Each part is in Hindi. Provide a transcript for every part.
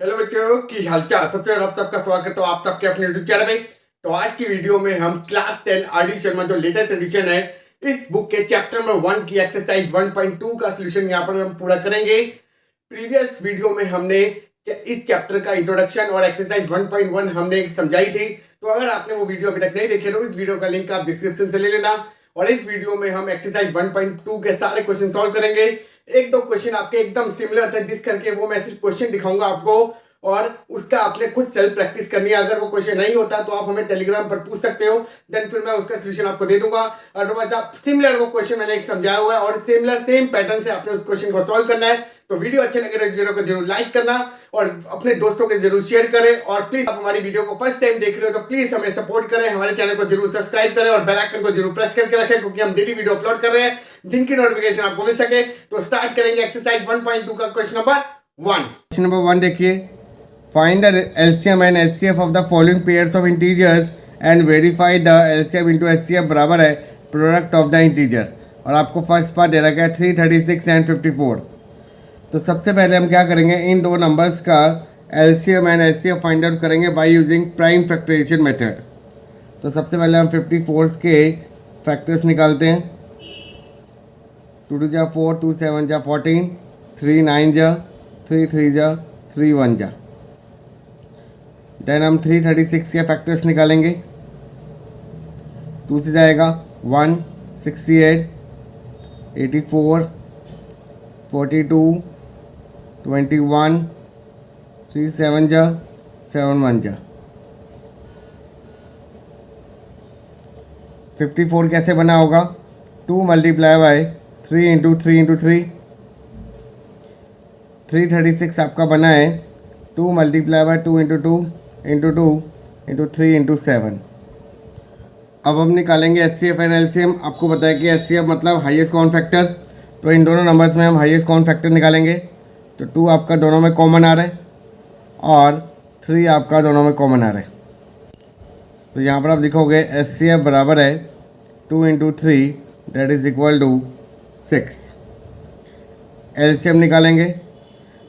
हेलो बच्चों की हालचाल। सबसे पहले आप सबका स्वागत है आप सबके अपने यूट्यूब चैनल में। तो आज की वीडियो में हम क्लास 10 आरडी शर्मा जो लेटेस्ट एडिशन है इस बुक के चैप्टर नंबर 1 की एक्सरसाइज 1.2 का सॉल्यूशन यहाँ पर हम पूरा करेंगे। प्रीवियस वीडियो में हमने इस चैप्टर का इंट्रोडक्शन और एक्सरसाइज 1.1 हमने समझाई थी। तो अगर आपने वो वीडियो अभी तक नहीं देखे तो इस वीडियो का लिंक आप डिस्क्रिप्शन से ले लेना। और इस वीडियो में हम एक्सरसाइज 1.2 के सारे क्वेश्चन सॉल्व करेंगे। एक दो क्वेश्चन आपके एकदम सिमिलर थे जिस करके वो मैं सिर्फ क्वेश्चन दिखाऊंगा आपको और उसका आपने खुद सेल्फ प्रैक्टिस करनी है। अगर वो क्वेश्चन नहीं होता तो आप हमें टेलीग्राम पर पूछ सकते हो, देन फिर मैं उसका सॉल्यूशन आपको दे दूंगा। अदरवाइज आप सिमिलर वो क्वेश्चन मैंने एक समझाया हुआ है और सिमिलर सेम पैटर्न से आपने उस क्वेश्चन को सॉल्व करना है। तो वीडियो अच्छे लगे तो इस वीडियो को जरूर लाइक करना और अपने दोस्तों के जरूर शेयर करें। और प्लीज आप हमारी वीडियो को फर्स्ट टाइम देख रहे हो तो प्लीज हमें सपोर्ट करें, हमारे चैनल को जरूर सब्सक्राइब करें और बेल आइकन को जरूर प्रेस करके रखें क्योंकि हम डेली वीडियो अपलोड कर रहे हैं जिनकी नोटिफिकेशन आपको मिल सके। तो स्टार्ट करेंगे एक्सरसाइज 1.2 का क्वेश्चन नंबर 1। क्वेश्चन नंबर 1 देखिए, find the LCM and HCF of the following pairs of integers and verify the LCM into HCF बराबर है प्रोडक्ट ऑफ द इंटीजर। और आपको फर्स्ट पार्ट दे रखा है 336 एंड 54। तो सबसे पहले हम क्या करेंगे, इन दो नंबर्स का LCM and HCF find out करेंगे by using prime factorization method. तो सबसे पहले हम 54 के फैक्टर्स निकालते हैं। 2 2 जा 4, 2 7 जा 14, 3 9 जा, 3 3 जा, 3 1 जा। देन हम 336 के फैक्टर्स निकालेंगे। 2 से जाएगा 1, 68, 84, 42, 21, 3 7 जा, 7 1 जा। 54 कैसे बना होगा, 2 मल्टीप्लाई बाय 3 इंटू 3 इंटू 3। 336 आपका बना है 2 multiply by 2 into 2 into 2 into 3 into 7। अब हम निकालेंगे HCF एंड LCM। आपको पता है कि HCF मतलब हाईएस्ट कॉमन फैक्टर। तो इन दोनों नंबर्स में हम हाईएस्ट कॉमन फैक्टर निकालेंगे। तो 2 आपका दोनों में कॉमन आ रहा है और 3 आपका दोनों में कॉमन आ रहा है। तो यहाँ पर आप लिखोगे HCF बराबर है 2 into 3 that is equal to 6। LCM निकालेंगे,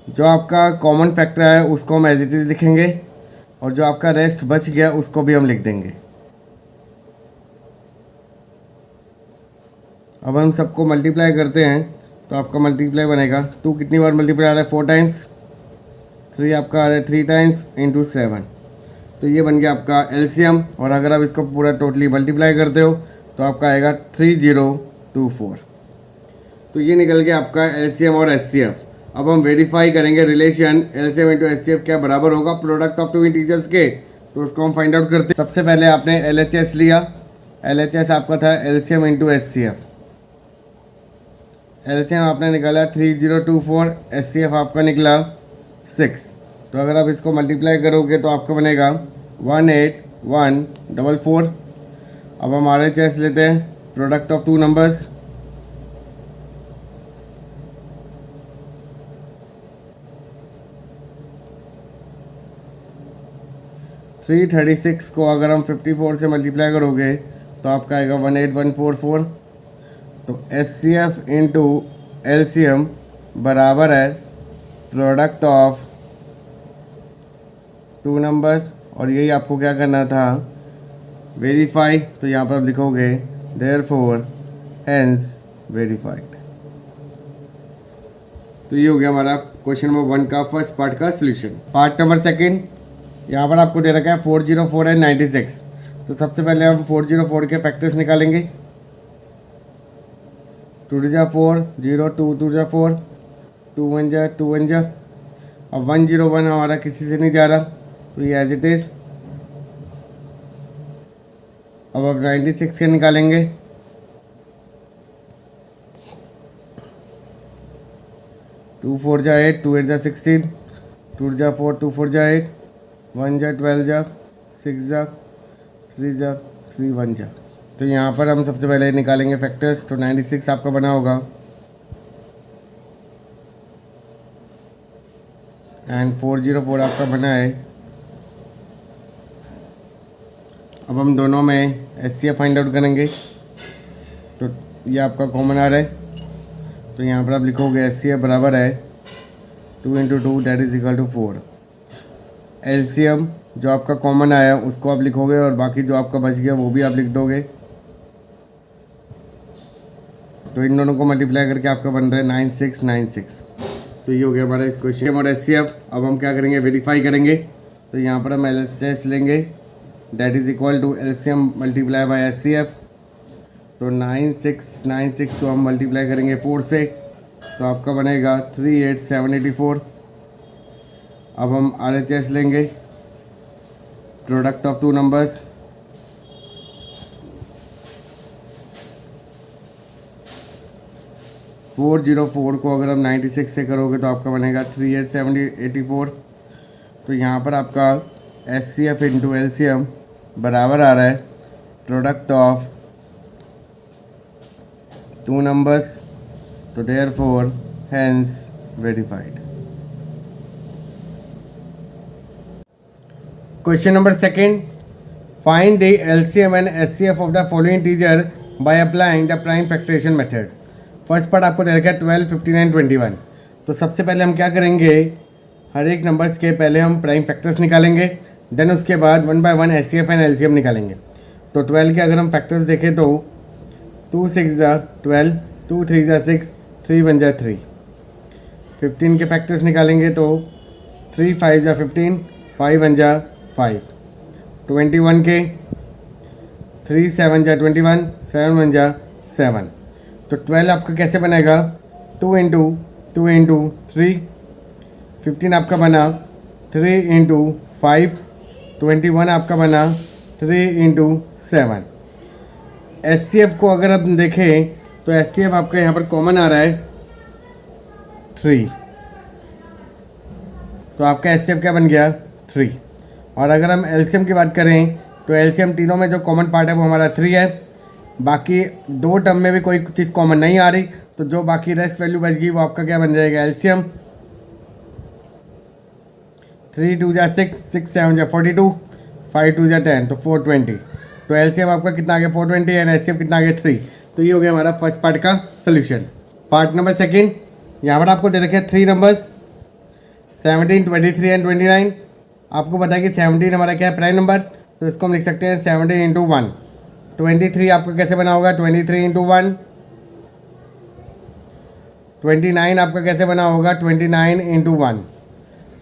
जो आपका कॉमन फैक्टर है उसको हम एज इट इज़ लिखेंगे और जो आपका रेस्ट बच गया उसको भी हम लिख देंगे। अब हम सबको मल्टीप्लाई करते हैं तो आपका मल्टीप्लाई बनेगा 2 कितनी बार मल्टीप्लाई आ रहा है 4 टाइम्स, 3 आपका आ रहा है 3 टाइम्स इंटू 7। तो ये बन गया आपका LCM। और अगर आप इसको पूरा टोटली मल्टीप्लाई करते हो तो आपका आएगा 3024। तो ये निकल गया आपका LCM और HCF। अब हम वेरीफाई करेंगे रिलेशन LCM इंटू HCF क्या बराबर होगा प्रोडक्ट ऑफ टू इंटीजर्स के। तो उसको हम फाइंड आउट करते हैं। सबसे पहले आपने LHS लिया, LHS आपका था LCM इंटू HCF। LCM आपने निकाला 3024, HCF आपका निकला 6। तो अगर आप इसको मल्टीप्लाई करोगे तो आपका बनेगा 18144। अब हम RHS लेते हैं, product of two numbers. Three 36 को अगर हम 54 से मल्टीप्लाई करोगे तो आपका आएगा 18144। तो HCF इंटू LCM बराबर है प्रोडक्ट ऑफ टू नंबर्स। और यही आपको क्या करना था, वेरीफाई। तो यहाँ पर आप लिखोगे देयरफॉर हेंस वेरीफाइड। तो ये हो गया हमारा क्वेश्चन नंबर 1 का फर्स्ट पार्ट का सॉल्यूशन। पार्ट नंबर 2 यहाँ पर आपको दे रखा है 404 एंड 96। तो सबसे पहले हम 404 के फैक्टर्स निकालेंगे। 2 2 जा 4, 0 2 2 जा 4, 2 1 जा 2 1 जा। अब 101 हमारा किसी से नहीं जा रहा तो ये एज इट इज़। अब 96 के निकालेंगे। 2 4 जा 8, 2 8 जा 16, 2 जा 4, 2 4 जा 8, 1 जा 12 जा, 6 जा 3 जा 3 1 जा। तो यहाँ पर हम सबसे पहले निकालेंगे फैक्टर्स। तो 96 आपका बना होगा एंड 404 आपका बना है। अब हम दोनों में HCF फाइंड आउट करेंगे। तो ये आपका कॉमन आ रहा है तो यहाँ पर आप लिखोगे HCF बराबर है 2 into 2 that is equal to 4। LCM जो आपका कॉमन आया उसको आप लिखोगे और बाकी जो आपका बच गया वो भी आप लिख दोगे। तो इन दोनों को मल्टीप्लाई करके आपका बन रहा है 9696। तो ये हो गया हमारा इस क्वेश्चन और एचसीएफ। अब हम क्या करेंगे, वेरीफाई करेंगे। तो यहाँ पर हम एलएचएस लेंगे, that is equal to LCM multiply by HCF. तो 9696 को हम मल्टीप्लाई करेंगे 4 से, तो आपका बनेगा 38784। अब हम आरएचएस लेंगे, product of two numbers. Four 404 को अगर हम 96 से करोगे तो आपका बनेगा 38784। तो यहाँ पर आपका H C F into L C M बराबर आ रहा है प्रोडक्ट ऑफ टू नंबर्स। तो therefore hence verified. Question number second, find the LCM and HCF of the following integer by applying the prime factorization method. First part आपको दे रखा है 12, 59, 21। तो सबसे पहले हम क्या करेंगे, हर एक नंबर्स के पहले हम प्राइम फैक्टर्स निकालेंगे, देन उसके बाद 1 बाय 1 एचसीएफ एंड एलसीएम निकालेंगे। तो 12 के अगर हम फैक्टर्स देखें तो 2 6 जा 12, 2 3 जा 6, 3 1 जा 3। 15 के फैक्टर्स निकालेंगे तो 3 5 जा 15, 5 1 जा 5। 21 के 3 7 जा 21, 7 1 जा 7। तो 12 आपका कैसे बनेगा, 2 इंटू 2 इंटू 3। 15 आपका बना 3 इंटू 5। 21 आपका बना 3 इंटू 7। एच सी एफ को अगर हम देखें तो एच सी एफ आपका यहाँ पर कॉमन आ रहा है 3। तो आपका एच सी एफ क्या बन गया 3। और अगर हम एलसीएम की बात करें तो एलसीएम तीनों में जो कॉमन पार्ट है वो हमारा 3 है। बाकी दो टर्म में भी कोई चीज़ कॉमन नहीं आ रही, तो जो बाकी रेस्ट वैल्यू बच गई वो आपका क्या बन जाएगा एलसीएम। 3 2 जा 6, 6 7 जा 42, 5 2 जा 10, तो 420। तो एलसीएम आपका कितना आ गया 420 एंड एलसीएम कितना आ गया 3। तो ये हो गया हमारा फर्स्ट पार्ट का सोल्यूशन। पार्ट नंबर सेकेंड, यहाँ पर आपको दे रखे 3 नंबर्स 17, 23 एंड 29। आपको पता है कि 17 हमारा क्या है प्राइम नंबर, तो इसको हम लिख सकते हैं 17 इंटू 1। 23 आपका कैसे बना होगा 23 इंटू 1। 29 आपका कैसे बना होगा 29 इंटू 1।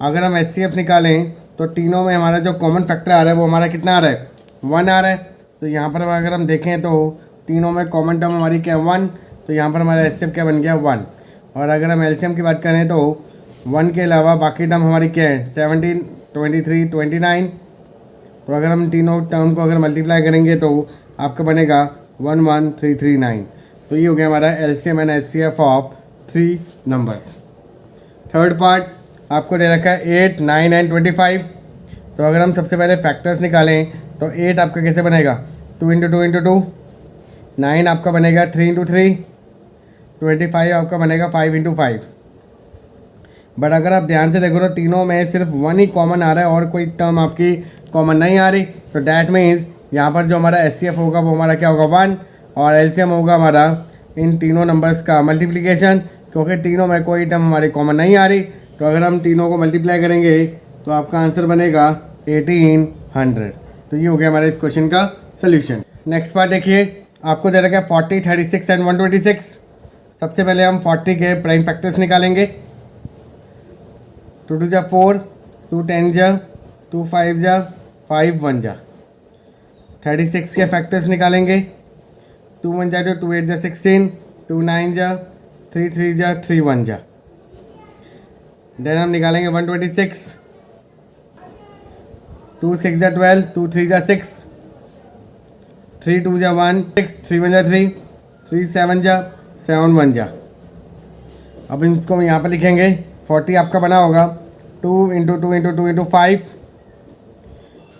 अगर हम एच सी एफ निकालें तो तीनों में हमारा जो कॉमन फैक्टर आ रहा है वो हमारा कितना आ रहा है 1 आ रहा है। तो यहाँ पर अगर हम देखें तो तीनों में कॉमन टर्म हमारी क्या है 1। तो यहाँ पर हमारा एच सी एफ क्या बन गया 1। और अगर हम एलसीएम की बात करें तो 1 के अलावा बाकी टर्म हमारी क्या है 17, 23, 29। तो अगर हम तीनों टर्म को अगर मल्टीप्लाई करेंगे तो आपका बनेगा 11339। तो ये हो गया हमारा LCM and HCF of 3 numbers. Third part आपको दे रखा है 8, 9 एंड 25। तो अगर हम सबसे पहले फैक्टर्स निकालें तो 8 आपका कैसे बनेगा 2 इंटू 2 इंटू 2। 9 आपका बनेगा 3 इंटू 3। 25 आपका बनेगा 5 इंटू 5। बट अगर आप ध्यान से देखो तो तीनों में सिर्फ 1 ही कॉमन आ रहा है और कोई टर्म आपकी कॉमन नहीं आ रही। तो डैट मीन्स यहाँ पर जो हमारा एच होगा वो हमारा क्या होगा 1 और एलसीएम होगा हमारा इन तीनों नंबर्स का मल्टीप्लिकेशन, क्योंकि तीनों में कोई टर्म हमारी कॉमन नहीं आ रही। तो अगर हम तीनों को मल्टीप्लाई करेंगे तो आपका आंसर बनेगा 1800। तो ये हो गया हमारे इस क्वेश्चन का सोल्यूशन। नेक्स्ट पार्ट देखिए, आपको दे रखा है 40, 36 एंड 126। सबसे पहले हम 40 के प्राइम फैक्टर्स निकालेंगे। 2 2 जा 4, 2 10 जा 2 5 जा 5 1 जा। 36 के फैक्टर्स निकालेंगे। 2 1 जा 2 8 जा 16, 2 9 जा 3 3 जा 3 1 जा। देन हम निकालेंगे 126। 2 6 जा 12, 2 3 जा 6, 3 2 जा 1 6, 3 1 जा 3, 3 7 जा 7 1 जा। अब इसको हम यहाँ पर लिखेंगे। 40 आपका बना होगा 2 इंटू 2 इंटू 2 इंटू 5।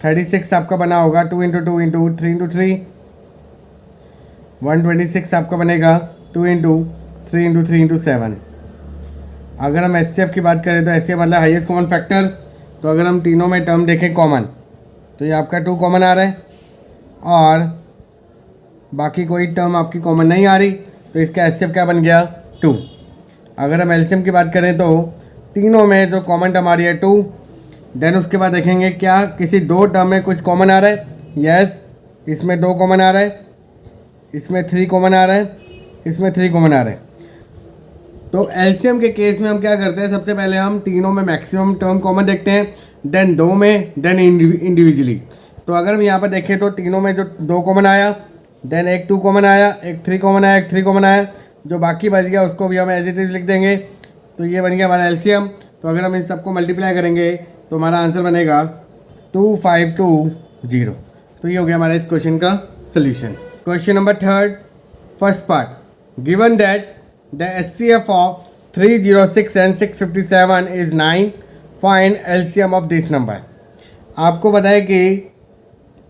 36 आपका बना होगा 2 इंटू 2 इंटू 3 इंटू 3। 126 आपका बनेगा 2 इंटू 3 इंटू 3 इंटू 7। अगर हम एच की बात करें तो एच मतलब हाईएस्ट कॉमन फैक्टर। तो अगर हम तीनों में टर्म देखें कॉमन तो ये आपका 2 कॉमन आ रहा है और बाकी कोई टर्म आपकी कॉमन नहीं आ रही। तो इसका एच क्या बन गया 2। अगर हम एलसीएम की बात करें तो तीनों में जो कॉमन टर्म आ रही है 2, देन उसके बाद देखेंगे क्या किसी दो टर्म में कुछ कॉमन आ रहा है। यस, इसमें 2 कॉमन आ रहा है, इसमें 3 कॉमन आ रहा है, इसमें 3 कॉमन आ रहा है। तो एलसीएम के केस में हम क्या करते हैं, सबसे पहले हम तीनों में मैक्सिमम टर्म कॉमन देखते हैं, देन 2 में, देन इंडिविजुअली। तो अगर हम यहाँ पर देखें तो तीनों में जो 2 कॉमन आया, देन एक 2 कॉमन आया, एक 3 कॉमन आया, एक 3 कॉमन आया, जो बाकी बच गया उसको भी हम एज इट इज लिख देंगे। तो ये बन गया हमारा एलसीएम। तो अगर हम इन सबको मल्टीप्लाई करेंगे तो हमारा आंसर बनेगा 2520। तो ये हो गया हमारा इस क्वेश्चन का solution. Question number 3, first part, given that the HCF of 306 and 657 is 9, find LCM of this number. आपको बताया कि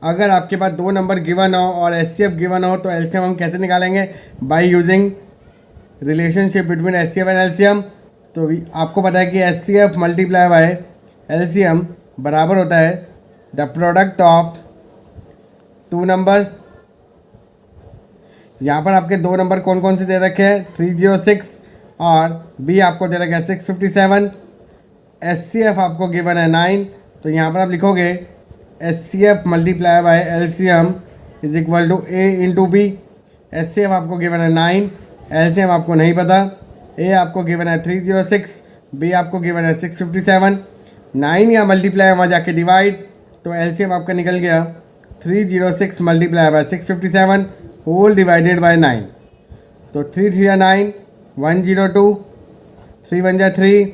अगर आपके पास 2 नंबर गिवन हो और HCF गिवन हो तो एलसीएम हम कैसे निकालेंगे, by using relationship between HCF and LCM. तो आपको पता है कि HCF मल्टीप्लाई बाय एलसीएम बराबर होता है द प्रोडक्ट ऑफ 2 नंबर। यहाँ पर आपके 2 नंबर कौन कौन से दे रखे हैं, 306 और बी आपको दे रखा है 657। HCF आपको गिवन है 9। तो यहाँ पर आप लिखोगे HCF multiply by LCM is equal to A into B. HCF आपको गिवन है 9, एलसीएम आपको नहीं पता। A आपको गिवन है 306, B आपको गिवन है 657। 9 या मल्टीप्लाई वहाँ जाके डिवाइड, तो एलसीएम आपका निकल गया 306 multiply by 657 whole divided by 9। तो 3 3 या 9, 102, 3 1 जा 3,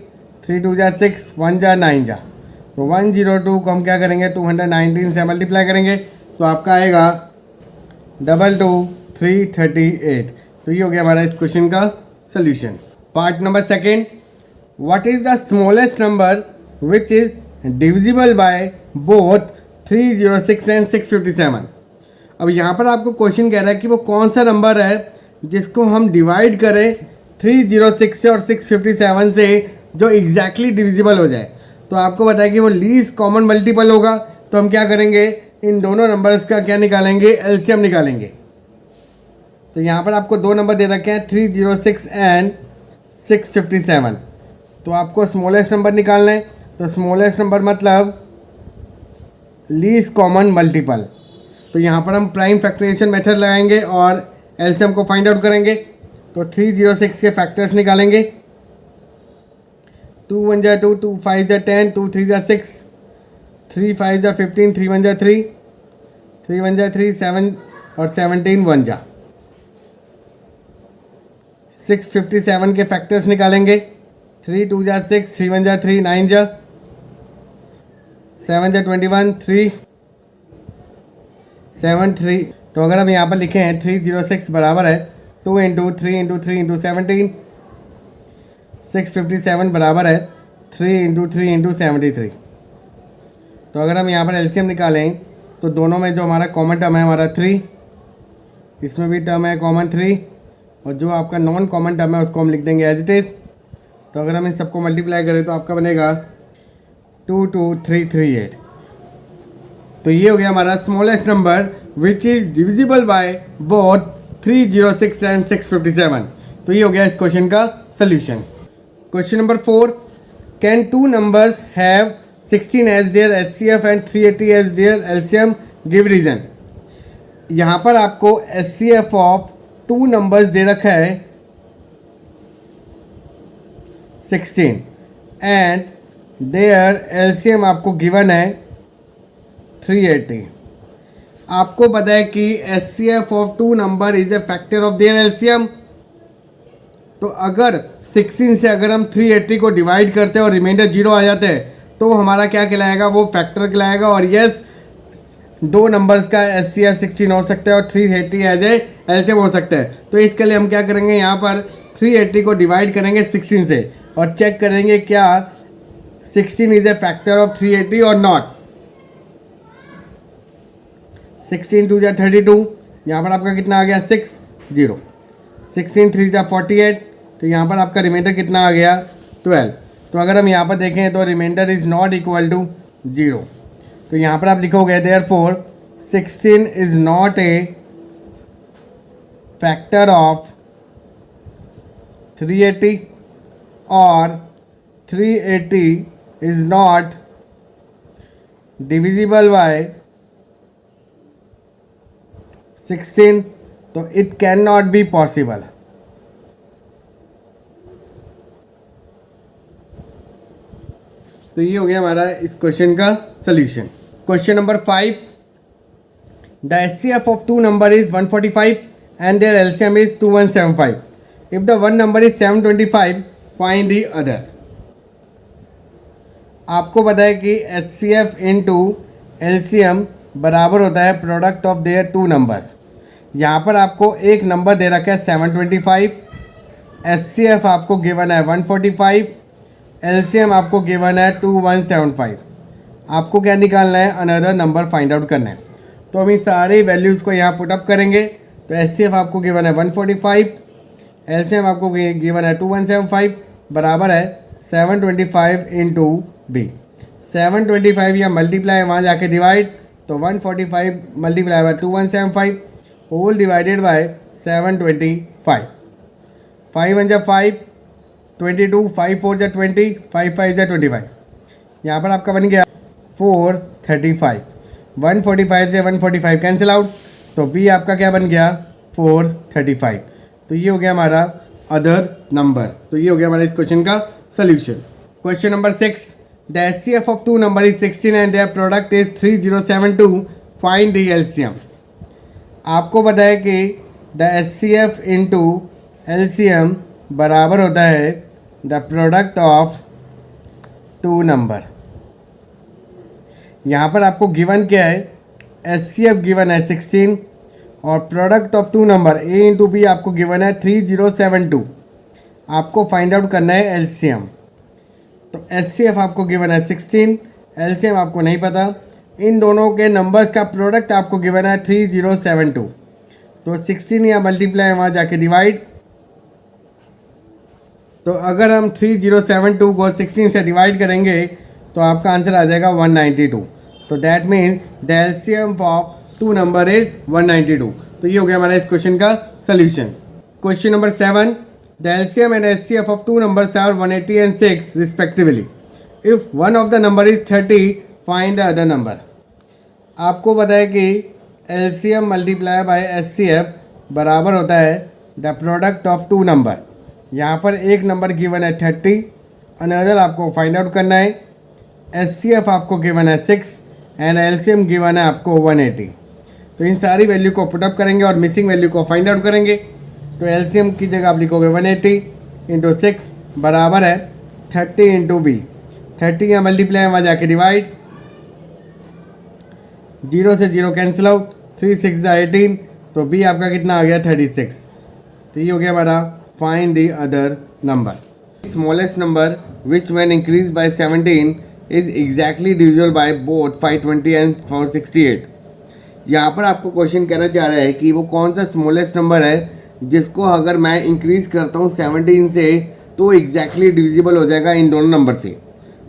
3 2 जा 6, 1 जा 9 जा। तो 102 को हम क्या करेंगे, 219 से मल्टीप्लाई करेंगे तो आपका आएगा 22338। तो ये हो गया हमारा इस क्वेश्चन का solution. Part number 2, what is the smallest number which is divisible by both 306 and 657। अब यहाँ पर आपको क्वेश्चन कह रहा है कि वो कौन सा नंबर है जिसको हम डिवाइड करें 306 से और 657 से जो एग्जैक्टली डिविजिबल हो जाए। तो आपको बताया कि वो लीस्ट कॉमन मल्टीपल होगा। तो हम क्या करेंगे, इन दोनों नंबर्स का क्या निकालेंगे, एलसीएम निकालेंगे। तो यहाँ पर आपको 2 नंबर दे रखे हैं 306 एंड 657। तो आपको स्मॉलेस्ट नंबर निकालना है। तो स्मॉलेस्ट नंबर मतलब लीस्ट कॉमन मल्टीपल। तो यहाँ पर हम प्राइम फैक्टराइजेशन मेथड लगाएंगे और एलसीएम को फाइंड आउट करेंगे। तो 306 के फैक्टर्स निकालेंगे, 2 1 जा 2, 2 5 जा 10, 2 3 जा 6, 3 5 जा 15, 3 1 जा 3, 3 1 जा 3, 7 और 17 1 जा। 657 के फैक्टर्स निकालेंगे, 3 2 जा 6, 3 1 जा 3, 9 जा, 7 जा 21, 3 7 3। तो अगर हम यहाँ पर लिखे हैं 306 बराबर है 2 इंटू 3 इंटू 3 इंटू 17, 657 बराबर है 3 इंटू 3 इंटू 73। तो अगर हम यहाँ पर एलसीएम निकालें तो दोनों में जो हमारा कॉमन टर्म है हमारा 3, इसमें भी टर्म है कॉमन 3, और जो आपका नॉन कॉमन टर्म है उसको हम लिख देंगे एज इट इज़। तो अगर हम इन सबको मल्टीप्लाई करें तो आपका बनेगा 22338। तो ये हो गया हमारा smallest number which is divisible by both 306 and 657। तो ये हो गया इस क्वेश्चन का solution. Question number 4, can 2 numbers have 16 as their HCF and 380 as their LCM, give reason. यहाँ पर आपको HCF ऑफ 2 नंबर्स दे रखा है 16 एंड देयर LCM आपको गिवन है 380। आपको पता है कि HCF of 2 number is a factor of their LCM। तो अगर 16 से अगर हम 380 को डिवाइड करते हैं और रिमाइंडर 0 आ जाते हैं तो हमारा क्या कहलाएगा, वो फैक्टर कहलाएगा। और यस, 2 नंबर्स का HCF 16 हो सकता है और 380 एज ए LCM हो सकता है। तो इसके लिए हम क्या करेंगे, यहाँ पर 380 को डिवाइड करेंगे 16 से और चेक करेंगे क्या 16 इज ए फैक्टर ऑफ 380 और नॉट। 16 2 जा 32, यहाँ पर आपका कितना आ गया 6 0। 16 3 जा 48, तो यहाँ पर आपका रिमाइंडर कितना आ गया 12। तो अगर हम यहाँ पर देखें तो remainder is not equal to 0। तो यहाँ पर आप लिखोगे therefore 16 is not a factor of 380 और 380 इज़ नॉट डिविजिबल बाय 16, तो it can not be possible. तो ये हो गया हमारा इस क्वेश्चन का solution. Question number 5, the HCF of two number is 145 and their LCM is 2175। If the one number is 725 find the other. आपको पता है कि HCF इंटू LCM बराबर होता है product of their two numbers. यहाँ पर आपको एक नंबर दे रखा है 725, HCF आपको गिवन है 145, LCM आपको गिवन है 2175। आपको क्या निकालना है? अनदर नंबर फाइंड आउट करना है। तो हम इस सारे वैल्यूज़ को यहाँ पुटअप करेंगे। तो HCF आपको गिवन है 145, LCM आपको गिवन है 2175, बराबर है 725 इंटू बी। 725 या मल्टीप्लाई वहाँ जाके डिवाइड, तो 145 multiply by 2175 whole divided by 725। 5 1 जा 5, 22, 5 4 जा 20, 5 5 जा 25। यहाँ पर आपका बन गया 435। 145 से 145 कैंसिल आउट, तो बी आपका क्या बन गया? 435। तो ये हो गया हमारा अदर नंबर। तो ये हो गया हमारा इस क्वेश्चन का solution. Question number 6, the HCF of two number is 16 and their product is 3072, find the LCM। आपको पता है कि द HCF इंटू LCM बराबर होता है the product of two number. यहाँ पर आपको गिवन क्या है? HCF गिवन है 16 और product of two number A into B आपको गिवन है 3072। आपको फाइंड आउट करना है LCM। तो HCF आपको गिवन है 16, LCM आपको नहीं पता। इन दोनों के नंबर्स का प्रोडक्ट आपको गिवन है 3072। तो 16 या मल्टीप्लाई वहाँ जाके डिवाइड, तो अगर हम 3072 को 16 से डिवाइड करेंगे तो आपका आंसर आ जाएगा 192। तो that means the LCM of two number is 192। तो ये हो गया हमारा इस क्वेश्चन का solution. Question number 7, the LCM and HCF of two numbers are 180 and 6 respectively. If one of the number is 30 find the other number. आपको पता है कि LCM मल्टीप्लाई बाय HCF बराबर होता है the product of two number. यहाँ पर एक नंबर गिवन है 30, अनदर आपको फाइंड आउट करना है। HCF आपको गिवन है 6 एंड LCM गिवन है आपको 180। तो इन सारी वैल्यू को पुटअप करेंगे और मिसिंग वैल्यू को फाइंड आउट करेंगे। तो LCM की जगह आप लिखोगे 180 इंटू 6 बराबर है 30 इंटू बी। 30 या मल्टीप्लाई वहाँ जाके डिवाइड, 0 से 0 कैंसिल आउट, 3 6 जा 18। तो बी आपका कितना आ गया? 36। तो ये हो गया हमारा find the other number. Smallest number which when increase by 17 is exactly divisible by both 520 and 468। यहाँ पर आपको क्वेश्चन कहना चाह रहा है कि वो कौन सा स्मॉलेस्ट नंबर है जिसको अगर मैं इंक्रीज करता हूँ 17 से तो एग्जैक्टली डिविजिबल हो जाएगा इन दोनों नंबर से।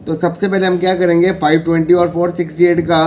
तो सबसे पहले हम क्या करेंगे? 520 और 468 का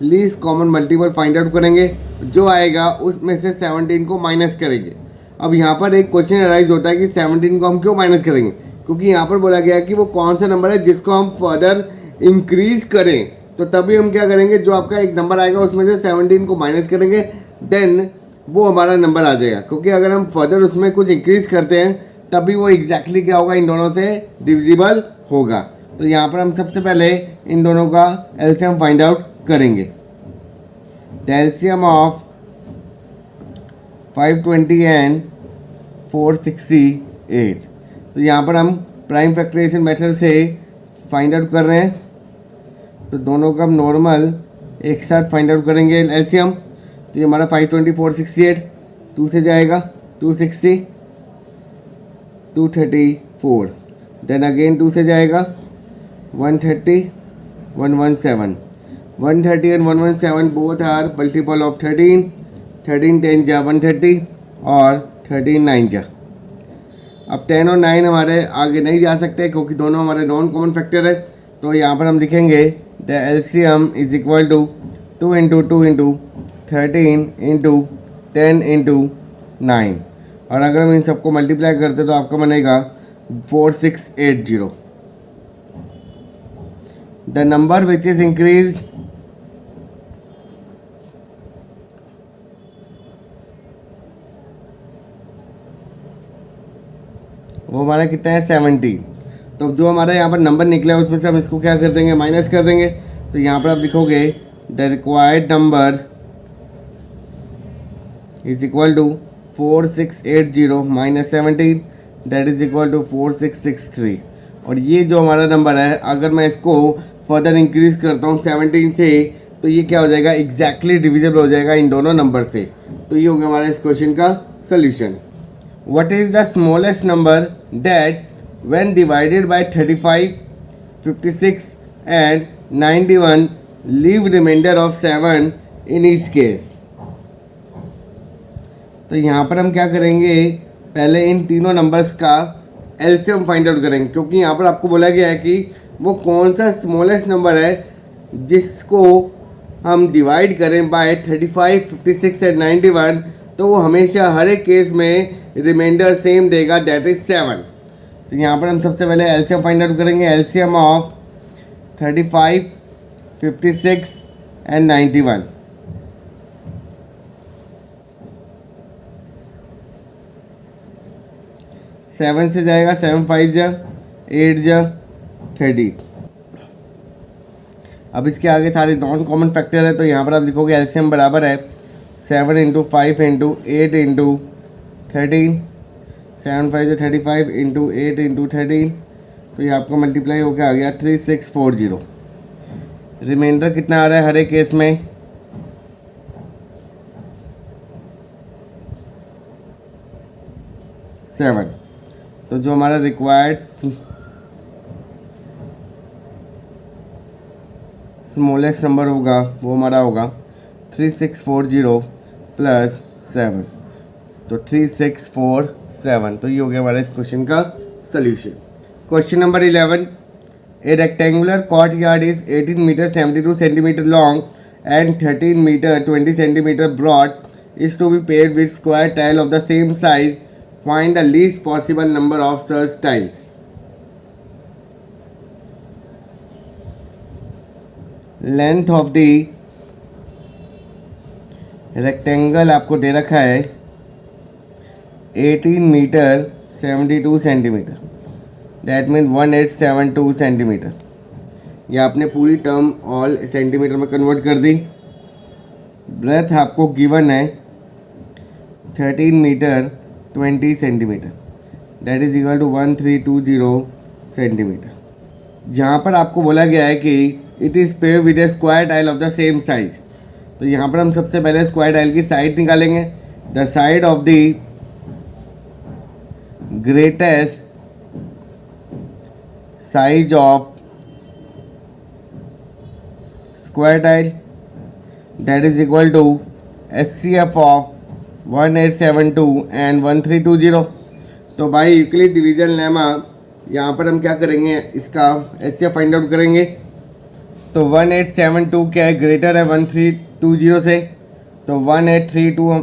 least common multiple find out करेंगे। जो आएगा उसमें से 17 को माइनस करेंगे। अब यहाँ पर एक क्वेश्चन अराइज होता है कि 17 को हम क्यों माइनस करेंगे? क्योंकि यहाँ पर बोला गया है कि वो कौन सा नंबर है जिसको हम फर्दर इंक्रीज करें। तो तभी हम क्या करेंगे? जो आपका एक नंबर आएगा उसमें से 17 को माइनस करेंगे, देन वो हमारा नंबर आ जाएगा। क्योंकि अगर हम फर्दर उसमें कुछ इंक्रीज करते हैं तभी वो एग्जैक्टली क्या होगा? इन दोनों से डिविजिबल होगा। तो यहाँ पर हम सबसे पहले इन दोनों का LCM फाइंड आउट करेंगे। The LCM of 520 and 468। तो यहाँ पर हम प्राइम फैक्टराइजेशन मेथड से फाइंड आउट कर रहे हैं। तो दोनों का हम नॉर्मल एक साथ फाइंड आउट करेंगे LCM। तो ये हमारा 520 468 2 से जाएगा 260 234, देन अगेन 2 से जाएगा 130 117। 130 and 117 both are multiple of 13। 13 10 जा 130 और 13 9 जा। अब 10 और 9 हमारे आगे नहीं जा सकते क्योंकि दोनों हमारे नॉन कॉमन फैक्टर है। तो यहाँ पर हम लिखेंगे the LCM is equal to 2 into 2 into 13 into 10 into 9। और अगर हम इन सबको मल्टीप्लाई करते तो आपका बनेगा 4680। The number which is increase वो हमारा कितना है 17। तो जो हमारा यहाँ पर नंबर निकला है उसमें से हम इसको क्या कर देंगे, माइनस कर देंगे। तो यहाँ पर आप लिखोगे the required number is equal to 4680 minus 17 that is equal to 4663। और ये जो हमारा नंबर है अगर मैं इसको फर्दर इंक्रीज करता हूँ 17 से तो ये क्या हो जाएगा, एग्जैक्टली डिविजिबल हो जाएगा इन दोनों नंबर से। तो ये हो गया हमारा इस क्वेश्चन का solution. What is the smallest number that when divided bye 35, 56 and 91 leave remainder of 7 in each case. तो यहाँ पर हम क्या करेंगे, पहले इन तीनों नंबर्स का एलसीएम फाइंड आउट करेंगे, क्योंकि यहाँ पर आपको बोला गया है कि वो कौन सा स्मॉलेस्ट नंबर है जिसको हम डिवाइड करें बाय 35, 56 एंड 91, तो वो हमेशा हर एक केस में रिमाइंडर सेम देगा, दैट इज 7। तो यहाँ पर हम सबसे पहले एलसीएम फाइंड आउट करेंगे। LCM of 35, 56 and 91। सेवन से जाएगा, 7 5 जा 8 जा 30। अब इसके आगे सारे नॉन कॉमन फैक्टर है, तो यहाँ पर आप लिखोगे एलसीएम बराबर है 7 इंटू 5 इंटू 8 इंटू 13, 7 5 से 35 इंटू 8 इंटू 13। तो ये आपका मल्टीप्लाई होकर आ गया 3640। रिमाइंडर कितना आ रहा है हर एक केस में, 7। तो जो हमारा रिक्वायर्ड स्मॉलेस्ट नंबर होगा वो हमारा होगा 3640 प्लस 7, तो 3647। तो ये हो गया हमारा इस क्वेश्चन का solution. Question number 11, a rectangular courtyard is 18 metre 72 centimetre long and 13 metre 20 centimetre broad is to be paved with square tile of the same size. Find the least possible number of such tiles. Length of the rectangle आपको दे रखा है 18 metre 72 centimetre, that mean 1872 centimetre. ये आपने पूरी टर्म ऑल सेंटीमीटर में कन्वर्ट कर दी। ब्रेथ आपको गिवन है 13 metre 20 centimetre, that is equal to 1320 centimetre. जहाँ पर आपको बोला गया है कि it is paved with a square tile of the same size, तो यहाँ पर हम सबसे पहले स्क्वायर टाइल की साइड निकालेंगे। The side of the greatest size of square tile that is equal to SCF of 1872 and 1320। तो भाई यूक्लिड डिवीजन लेमा यहाँ पर हम क्या करेंगे, इसका SCF फाइंड आउट करेंगे। तो 1872 क्या है, ग्रेटर है 1320 से, तो 1832,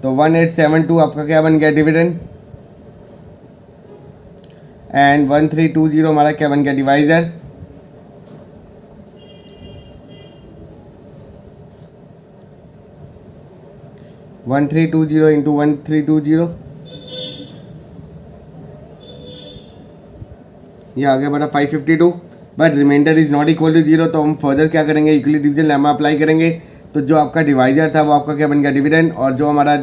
तो 1872 आपका क्या बन गया, डिविडेंड, एंड 1320 हमारा क्या बन गया, डिवाइजर। वन 1320 इंटू 1320, ये आ गया बड़ा 552, but remainder is not equal to 0। तो हम फर्दर क्या करेंगे, यूक्लिड डिवीजन लेमा अप्लाई करेंगे। तो जो आपका डिवाइजर था वो आपका क्या बन गया, डिविडेंड, और जो हमारा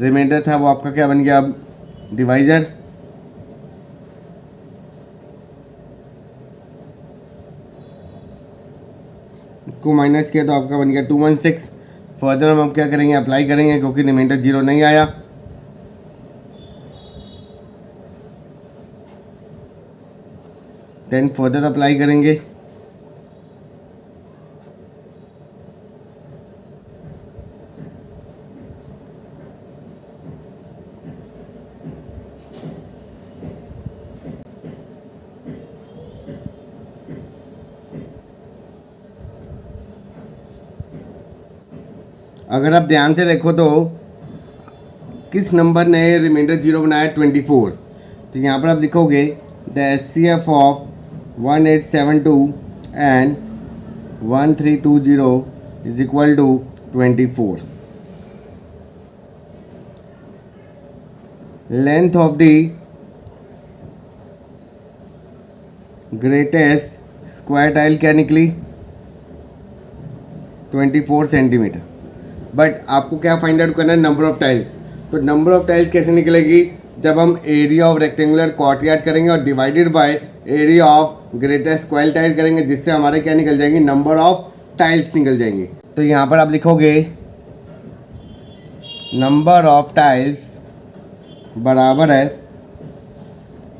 रिमाइंडर था वो आपका क्या बन गया, डिवाइजर। को माइनस किया तो आपका बन गया 216। फर्दर हम अब क्या करेंगे, अप्लाई करेंगे, क्योंकि रिमाइंडर 0 नहीं आया। देन फर्दर अप्लाई करेंगे। अगर आप ध्यान से देखो तो किस नंबर ने रिमाइंडर 0 बनाया, 24। तो यहाँ पर आप लिखोगे the SCF of 1872 and 1320 is equal to 24। Length of the greatest square tile क्या निकली 24 सेंटीमीटर। बट आपको क्या फाइंड आउट करना है, नंबर ऑफ टाइल्स। तो नंबर ऑफ टाइल्स कैसे निकलेगी, जब हम एरिया ऑफ रेक्टेंगुलर कोर्टयार्ड करेंगे और divided by area of greatest square tile करेंगे, जिससे हमारे क्या निकल जाएंगे, नंबर ऑफ टाइल्स निकल जाएंगे। तो यहाँ पर आप लिखोगे नंबर ऑफ टाइल्स बराबर है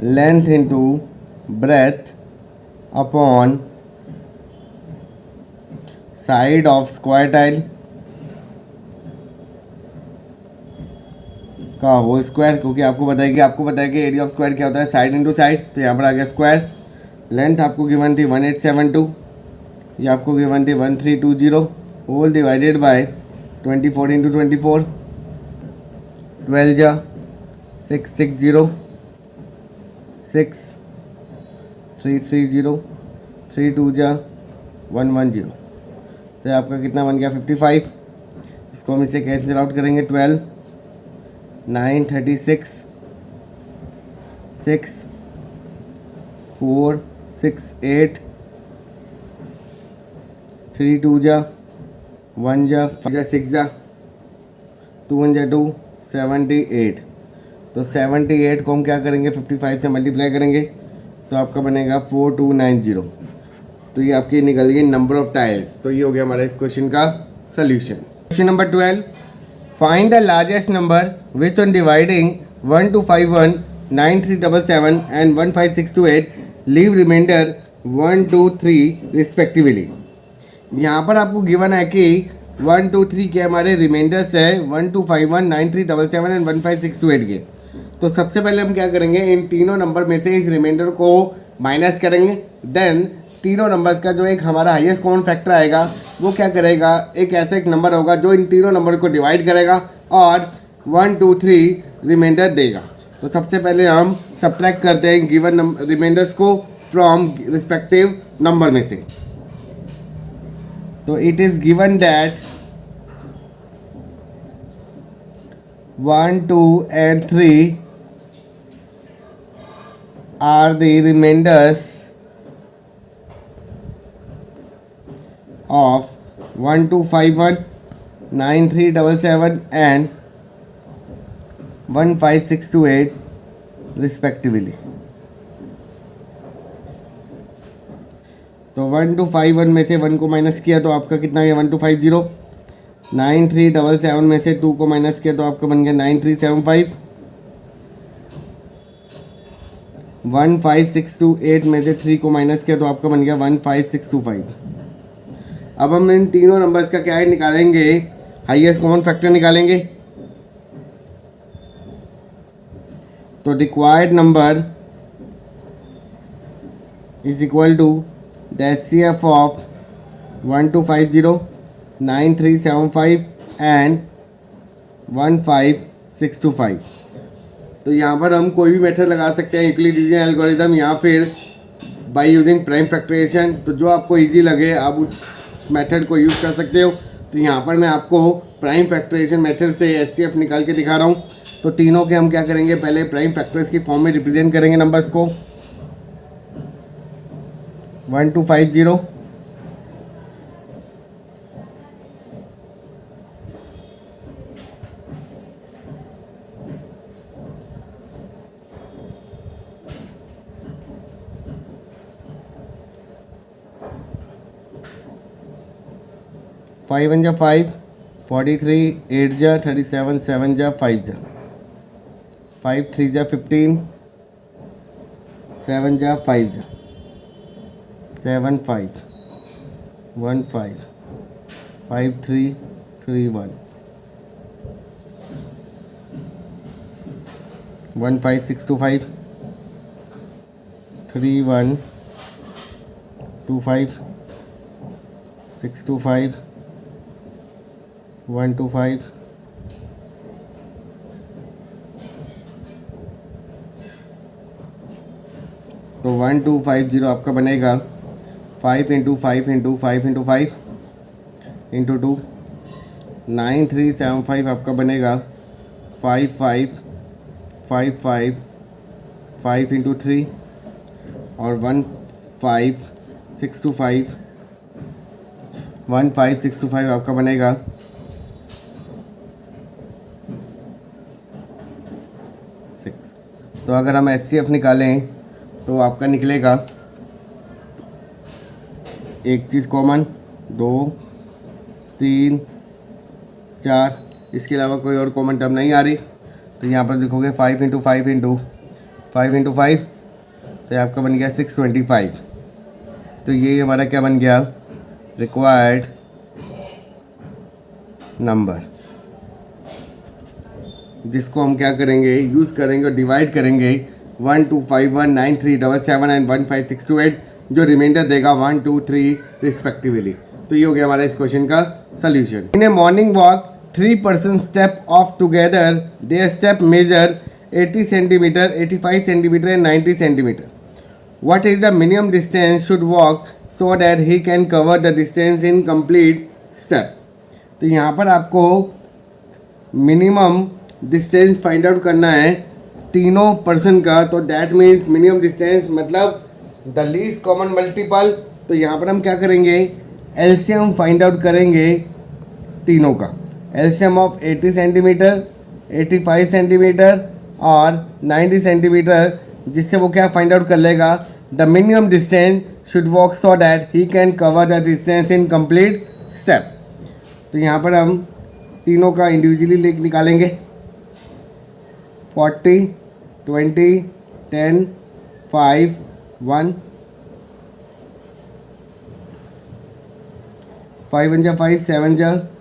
length into breadth upon side of square tile का होल स्क्वायर, क्योंकि आपको पता है कि एरिया ऑफ स्क्वायर क्या होता है, साइड इंटू साइड। तो यहाँ पर आ गया स्क्वायर। लेंथ आपको गिवन थी 1872, ये आपको गिवन थी 1320, होल डिवाइडेड बाय 24 इंटू 24, 12 जा 660, 6 330, 32 जा 110। तो ये आपका कितना बन गया 55। इसको हम इसे कैंसिल आउट करेंगे, 12 9 36 6 4 6 8 3 2 जा 1 जा 5 जा 6 जा 2 1 जा 2 78। तो 78 को हम क्या करेंगे 55 से मल्टीप्लाई करेंगे, तो आपका बनेगा 4290। तो ये आपकी निकल गई नंबर ऑफ टाइल्स। तो ये हो गया हमारा इस क्वेश्चन का solution. Question number 12, find the largest number which on dividing 1251 9377 and 15628 leave remainder 1 2 3 respectively. यहाँ पर आपको गिवन है कि 1 2 3 के हमारे रिमाइंडर्स है 1251 9377 एंड 15628 के। तो सबसे पहले हम क्या करेंगे, इन तीनों नंबर में से इस रिमाइंडर को माइनस करेंगे। देन तीनों नंबर्स का जो एक हमारा हाईएस्ट कॉमन फैक्टर आएगा वो क्या करेगा, एक ऐसा एक नंबर होगा जो इन तीनों नंबर को डिवाइड करेगा और 1 2 3 रिमाइंडर देगा। तो सबसे पहले हम सब्ट्रैक्ट करते हैं गिवन रिमाइंडर्स को फ्रॉम रिस्पेक्टिव नंबर में से। तो it is given that 1 2 and 3 are the remainders of 1251 9377 and 15628 respectively। तो 1251 में से 1 को माइनस किया तो आपका कितना गया 1250, 9377 में से 2 को माइनस किया तो आपका बन गया 9375, 15628 में से 3 को माइनस किया तो आपका बन गया 15625। अब हम इन तीनों नंबर्स का क्या है निकालेंगे, हाईएस्ट कॉमन फैक्टर निकालेंगे। तो required number is equal to the HCF of 1250 9375 and 15625। तो यहाँ पर हम कोई भी मेथड लगा सकते हैं, यूक्लिडियन एल्गोरिथम या फिर बाय यूजिंग प्राइम फैक्टराइजेशन। तो जो आपको इजी लगे आप उस मेथड को यूज़ कर सकते हो। तो यहाँ पर मैं आपको प्राइम फैक्टराइजेशन मेथड से एचसीएफ निकाल के दिखा रहा हूँ। तो तीनों के हम क्या करेंगे, पहले प्राइम फैक्टर्स की फॉर्म में रिप्रेजेंट करेंगे नंबर्स को। 1250 5 1 जा 5, 43 8 जा 37 7 जा 5 जा 5 3 जा 15, 7 जा 5 जा 7 5 1 5 5 3 3 1 1 5 6 2 5 3 1 2 5 6 2 5 1 2 5 तो 1250 आपका बनेगा 5 इंटू 5 इंटू 5 इंटू 5 इंटू 2 9375 आपका बनेगा 5 5 5 5 5 इंटू 3 और 1565 1565 आपका बनेगा 6। तो अगर हम HCF निकालें तो आपका निकलेगा एक चीज़ कॉमन 2 3 4, इसके अलावा कोई और कॉमन टर्म नहीं आ रही। तो यहाँ पर लिखोगे 5 इंटू 5 इंटू 5 इंटू 5, तो ये आपका बन गया 625। तो ये हमारा क्या बन गया, रिक्वायर्ड नंबर, जिसको हम क्या करेंगे, यूज़ करेंगे और डिवाइड करेंगे 1 2 5 1 9 3 7 7 एंड 1 5 6 2 8, जो रिमाइंडर देगा 1 2 3 रिस्पेक्टिवली। तो ये हो गया हमारा इस क्वेश्चन का solution. In A morning walk 3 persons step off together. Their step measure 80 centimeter, 85 centimeter and 90 centimeter. What is the minimum distance should walk so that he can cover the distance in complete step? तो यहाँ पर आपको मिनिमम डिस्टेंस फाइंड आउट करना है तीनों पर्सन का। तो दैट मीन्स मिनिमम डिस्टेंस मतलब द लीस्ट कॉमन मल्टीपल। तो यहाँ पर हम क्या करेंगे, एलसीएम फाइंड आउट करेंगे तीनों का। एलसीएम ऑफ 80 सेंटीमीटर, 85 सेंटीमीटर और 90 सेंटीमीटर, जिससे वो क्या फाइंड आउट कर लेगा, the minimum distance should walk so that he can cover the distance in complete step. तो यहाँ पर हम तीनों का इंडिविजुअली निकालेंगे। 40 20 10 5 1 5 1 5 7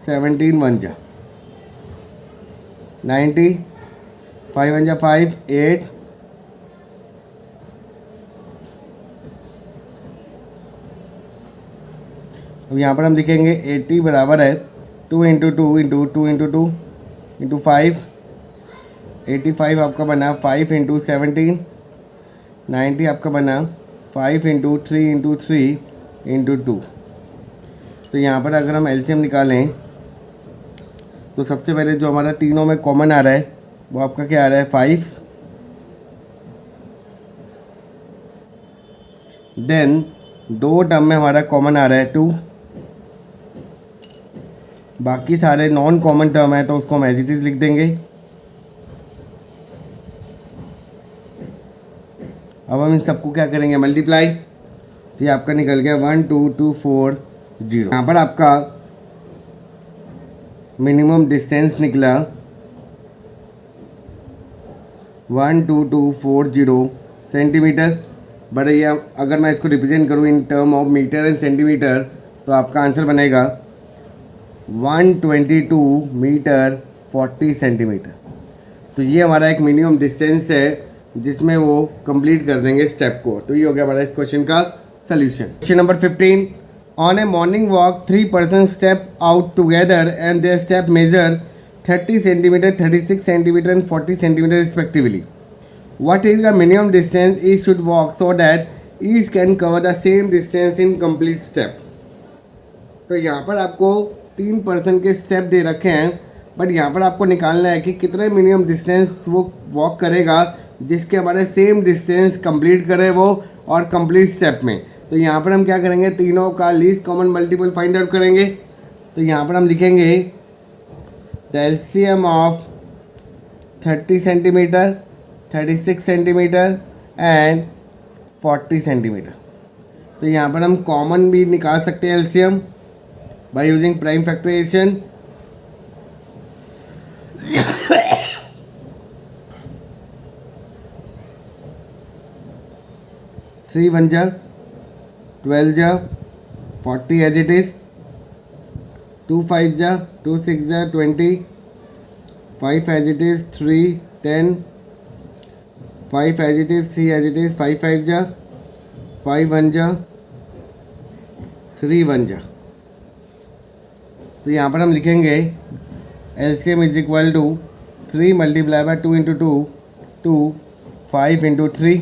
17 1 90 5 1 5 8 अब यहाँ पर हम लिखेंगे 80 बराबर है 2 इंटू 2 इंटू 2 इंटू 2 इंटू 5। 85 आपका बना 5 इंटू 17। 90 आपका बना 5 इंटू 3 इंटू 3 इंटू 2। तो यहाँ पर अगर हम एलसीएम निकालें तो सबसे पहले जो हमारा तीनों में कॉमन आ रहा है वो आपका क्या आ रहा है, 5। देन दो टर्म में हमारा कॉमन आ रहा है 2। बाकी सारे नॉन कॉमन टर्म है तो उसको हम एज इट इज लिख देंगे। अब हम इन सबको क्या करेंगे, मल्टीप्लाई। तो ये आपका निकल गया 1 2 2 4 0। यहाँ पर आपका मिनिमम डिस्टेंस निकला 12240 सेंटीमीटर। बट ये अगर मैं इसको रिप्रेजेंट करूँ in term of metre and centimetre तो आपका आंसर बनेगा 122 मीटर 40 सेंटीमीटर। तो ये हमारा एक मिनिमम डिस्टेंस है जिसमें वो कंप्लीट कर देंगे स्टेप को। तो ये हो गया हमारा इस क्वेश्चन का solution. Question number 15, on A morning walk 3 persons step out together and their step measure 30 centimeter, 36 centimeter and 40 centimeter respectively. What is the minimum distance each should walk so that each can cover the same distance in complete step? तो यहाँ पर आपको 3 पर्सन के स्टेप दे रखे हैं, बट यहाँ पर आपको निकालना है कि कितने मिनिमम डिस्टेंस वो वॉक करेगा जिसके हमारे सेम डिस्टेंस कंप्लीट करे वो और कंप्लीट स्टेप में। तो यहाँ पर हम क्या करेंगे, तीनों का least common multiple find out करेंगे। तो यहाँ पर हम लिखेंगे the LCM of 30 centimetre, 36 centimetre and 40 centimetre. तो यहाँ पर हम कॉमन भी निकाल सकते हैं LCM by using prime factorization. Three 1 जा 12 जा 40 एज इट इज, 2 5 जा 2 6 जा 20, 5 as it is, 3 10, 5 as it is, 3 as it is, 5 5 जा 5 1 जा 3 1 जा। तो यहाँ पर हम लिखेंगे LCM is equal to 3 multiply by 2 into 2 2 5 into 3।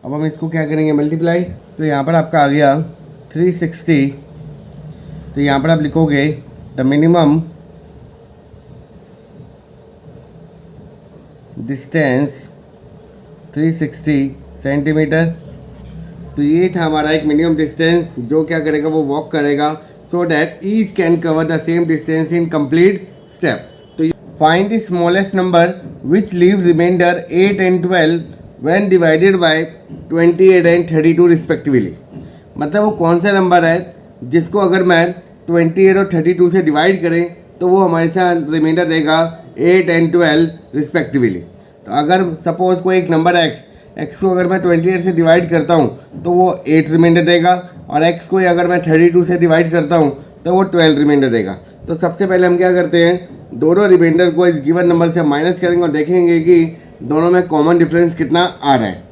अब हम इसको क्या करेंगे, मल्टीप्लाई। तो यहाँ पर आपका आ गया 360। तो यहाँ पर आप लिखोगे द मिनिमम डिस्टेंस 360 सेंटीमीटर तो ये था हमारा एक मिनिमम डिस्टेंस जो क्या करेगा, वो वॉक करेगा, so that each can cover the same distance in complete step. तो find the smallest number which leave remainder 8 and 12 when divided by 28 and 32 respectively. मतलब वो कौन सा नंबर है जिसको अगर मैं 28 और 32 से डिवाइड करें तो वो हमारे साथ रिमाइंडर देगा 8 एंड 12 रिस्पेक्टिवली। तो अगर सपोज कोई एक नंबर एक्स को अगर मैं 28 से डिवाइड करता हूँ तो वो 8 रिमाइंडर देगा, और एक्स को अगर मैं 32 से डिवाइड करता हूँ तो वो 12 रिमाइंडर देगा। तो सबसे पहले हम क्या करते हैं, दोनों रिमाइंडर को इस गिवन नंबर से माइनस करेंगे और देखेंगे कि दोनों में कॉमन डिफरेंस कितना आ रहा है।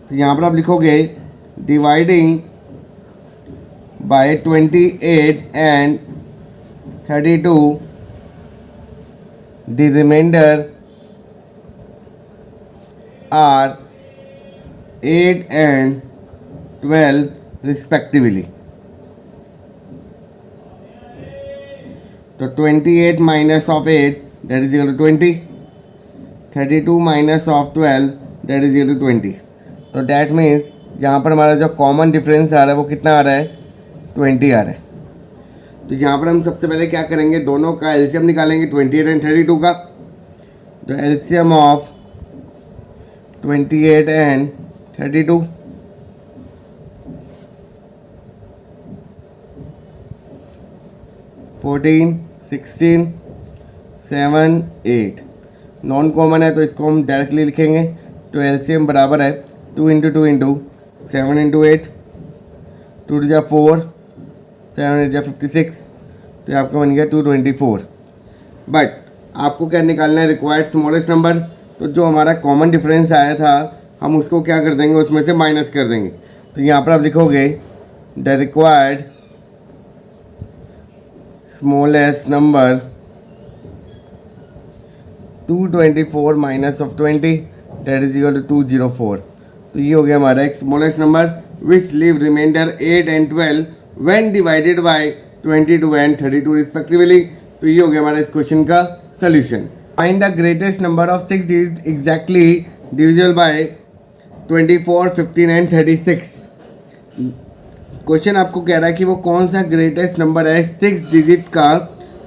तो यहाँ पर आप लिखोगे dividing by 28 and 32 the remainder are 8 and 12 respectively। तो 28 minus of 8 that is equal to 20, 32 minus of 12 that is equal to 20। तो that means यहाँ पर हमारा जो कॉमन डिफरेंस आ रहा है वो कितना आ रहा है, 20 आ रहा है। तो यहाँ पर हम सबसे पहले क्या करेंगे, दोनों का एलसीएम निकालेंगे 28 एंड 32 का। तो LCM of 28 and 32 14, 16, 7, 8 non common है तो इसको हम डायरेक्टली लिखेंगे। तो एलसीएम बराबर है 2 इंटू 2 इंटू 7 इंटू 8, 2 टू 4, 7 8 56, तो आपका बन गया 224। बट आपको क्या निकालना है, रिक्वायर्ड स्मॉलेस्ट नंबर। तो जो हमारा कॉमन डिफरेंस आया था हम उसको क्या कर देंगे, उसमें से माइनस कर देंगे। तो यहाँ पर आप लिखोगे the required smallest number 224 minus of 20 that is equal to 204। तो ये हो गया हमारा एक smallest number which leave remainder 8 and 12 when divided by 22 and 32 respectively. तो ये हो गया हमारा इस क्वेश्चन का solution. Find the greatest number of 6 digit exactly divisible by 24, 15 and 36। Question आपको कह रहा है कि वो कौन सा ग्रेटेस्ट नंबर है 6 डिजिट का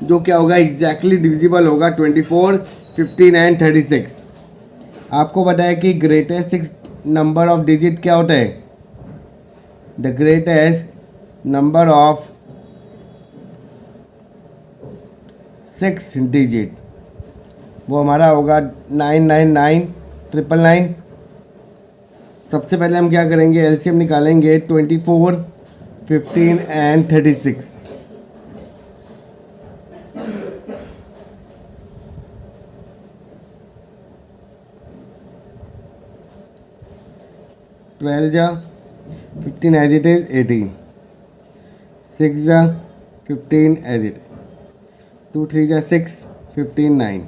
जो क्या होगा एग्जैक्टली डिविजिबल होगा 24, 15 एंड 36। आपको पता है कि ग्रेटेस्ट 6 नंबर ऑफ डिजिट क्या होता है, the greatest number of 6 digit वो हमारा होगा 999, 999। सबसे पहले हम क्या करेंगे, एलसीएम निकालेंगे 24, 15 एंड 36। ट्वेल्व जा 15 एज इट इज 18, 6 जा 15 एज इट, 2 3 जा 6, 15 9,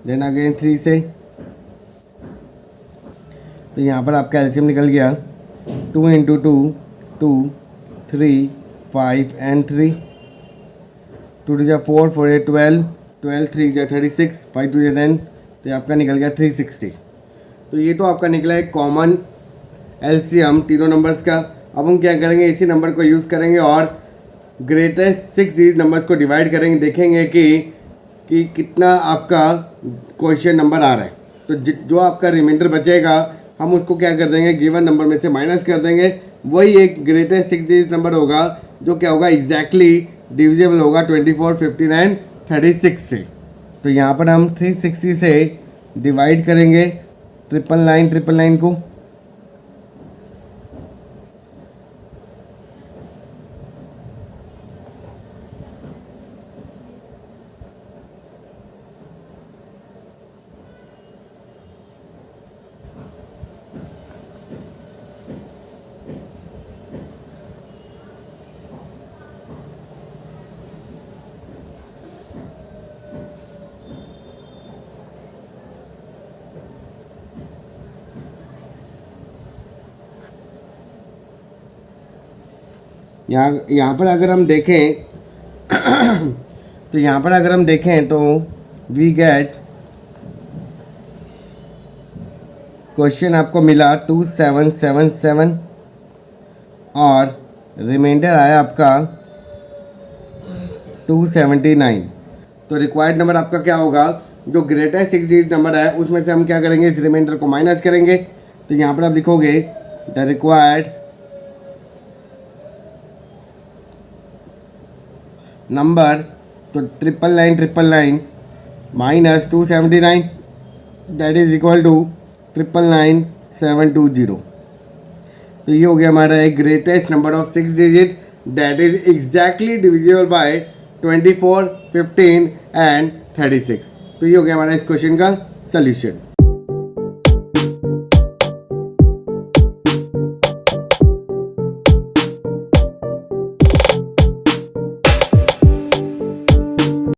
देन अगेन 3 से। तो यहाँ पर आपका एलसीएम निकल गया 2 इंटू 2, 2, 3, 5 एंड 3, 2 टू जा 4, 4 8 12, 12 3 जा 36, 5 2 जा 10, तो ये आपका निकल गया 360। तो ये तो आपका निकला है कॉमन एलसीएम तीनों नंबर्स का। अब हम क्या करेंगे, इसी नंबर को यूज़ करेंगे और ग्रेटेस्ट 6 डिजिट नंबर्स को डिवाइड करेंगे, देखेंगे कि कितना आपका क्वेश्चन नंबर आ रहा है। तो जो आपका रिमाइंडर बचेगा हम उसको क्या कर देंगे, गिवन नंबर में से माइनस कर देंगे। वही एक ग्रेटेस्ट 6 डिजिट नंबर होगा जो क्या होगा एग्जैक्टली डिविजिबल होगा 24, 15 एंड 36 से। तो यहाँ पर हम 360 से डिवाइड करेंगे 999 को। यहाँ पर अगर हम देखें तो यहाँ पर अगर हम देखें तो वी गेट क्वेश्चन आपको मिला 2777 और रिमाइंडर आया आपका 279। तो रिक्वायर्ड नंबर आपका क्या होगा, जो ग्रेटेस्ट 6 डिजिट नंबर है उसमें से हम क्या करेंगे, इस रिमाइंडर को माइनस करेंगे। तो यहाँ पर आप लिखोगे द रिक्वायर्ड नंबर, तो 999 minus 279 that is equal to 999,720। तो ये हो गया हमारा एक greatest number of 6 digit that is exactly divisible by 24, 15 and 36। तो ये हो गया हमारा इस क्वेश्चन का सॉल्यूशन।